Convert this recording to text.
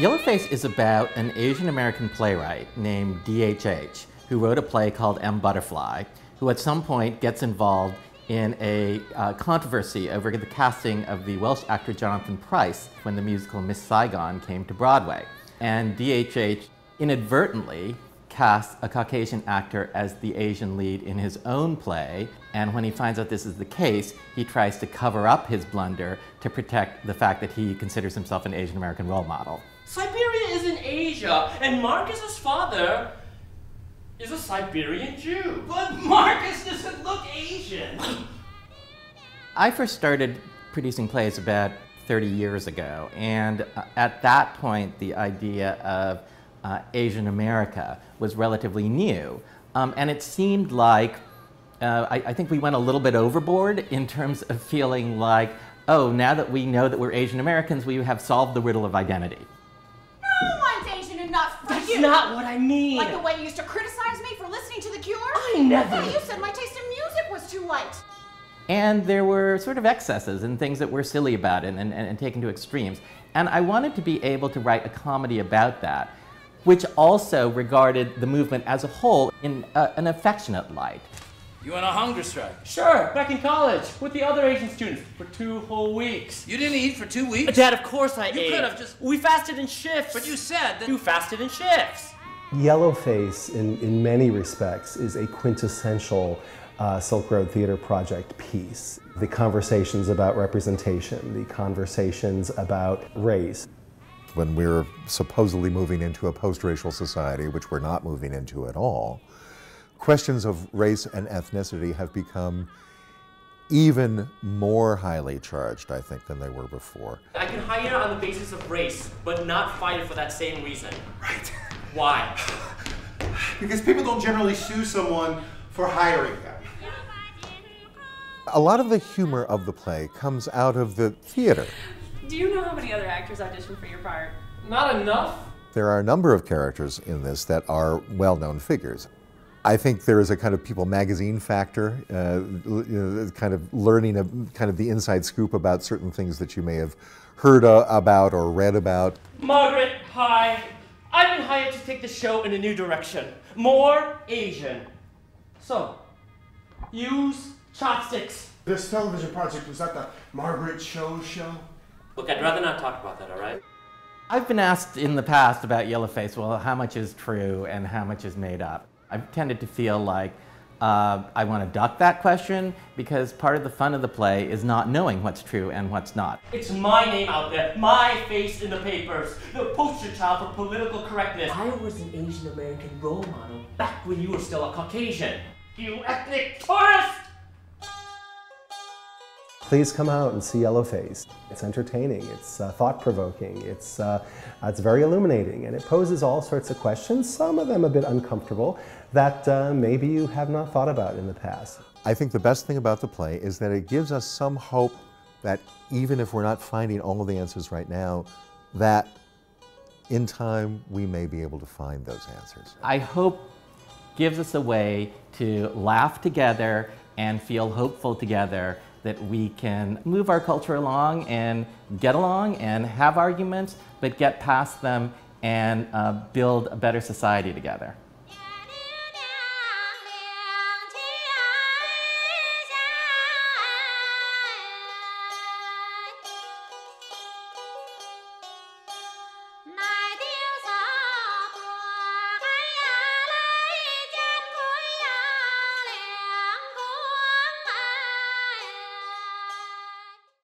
Yellowface is about an Asian American playwright named D.H.H. who wrote a play called M. Butterfly, who at some point gets involved in a controversy over the casting of the Welsh actor Jonathan Pryce when the musical Miss Saigon came to Broadway. And D.H.H. inadvertently casts a Caucasian actor as the Asian lead in his own play, and when he finds out this is the case, he tries to cover up his blunder to protect the fact that he considers himself an Asian American role model. Siberia is in Asia, and Marcus's father is a Siberian Jew. But Marcus doesn't look Asian. I first started producing plays about 30 years ago, and at that point the idea of Asian America was relatively new. And it seemed like, I think we went a little bit overboard in terms of feeling like, oh, now that we know that we're Asian Americans, we have solved the riddle of identity. No one's Asian enough for you! That's not what I mean! Like the way you used to criticize me for listening to The Cure? I never... Well, you said my taste in music was too light. And there were sort of excesses and things that were silly about it and taken to extremes. And I wanted to be able to write a comedy about that, which also regarded the movement as a whole in an affectionate light. You went on a hunger strike? Sure, back in college, with the other Asian students, for 2 whole weeks. You didn't eat for 2 weeks? Dad, of course I ate. You could have just... We fasted in shifts. But you said that... You fasted in shifts. Yellowface, in many respects, is a quintessential Silk Road Theater Project piece. The conversations about representation, the conversations about race. When we're supposedly moving into a post-racial society, which we're not moving into at all, questions of race and ethnicity have become even more highly charged, I think, than they were before. I can hire on the basis of race, but not fight it for that same reason. Right. Why? Because people don't generally sue someone for hiring them. A lot of the humor of the play comes out of the theater. Do you know how many other actors auditioned for your part? Not enough. There are a number of characters in this that are well-known figures. I think there is a kind of People magazine factor, kind of learning kind of the inside scoop about certain things that you may have heard about or read about. Margaret, hi. I've been hired to take the show in a new direction. More Asian. So, use chopsticks. This television project, was that the Margaret Cho show? Look, I'd rather not talk about that, all right? I've been asked in the past about Yellowface, well, how much is true and how much is made up? I've tended to feel like I want to duck that question because part of the fun of the play is not knowing what's true and what's not. It's my name out there, my face in the papers, the poster child for political correctness. I was an Asian American role model back when you were still a Caucasian. You ethnic tourist! Please come out and see Yellowface. It's entertaining, it's thought-provoking, it's very illuminating, and it poses all sorts of questions, some of them a bit uncomfortable, that maybe you have not thought about in the past. I think the best thing about the play is that it gives us some hope that even if we're not finding all of the answers right now, that in time we may be able to find those answers. I hope gives us a way to laugh together and feel hopeful together that we can move our culture along and get along and have arguments, but get past them and build a better society together.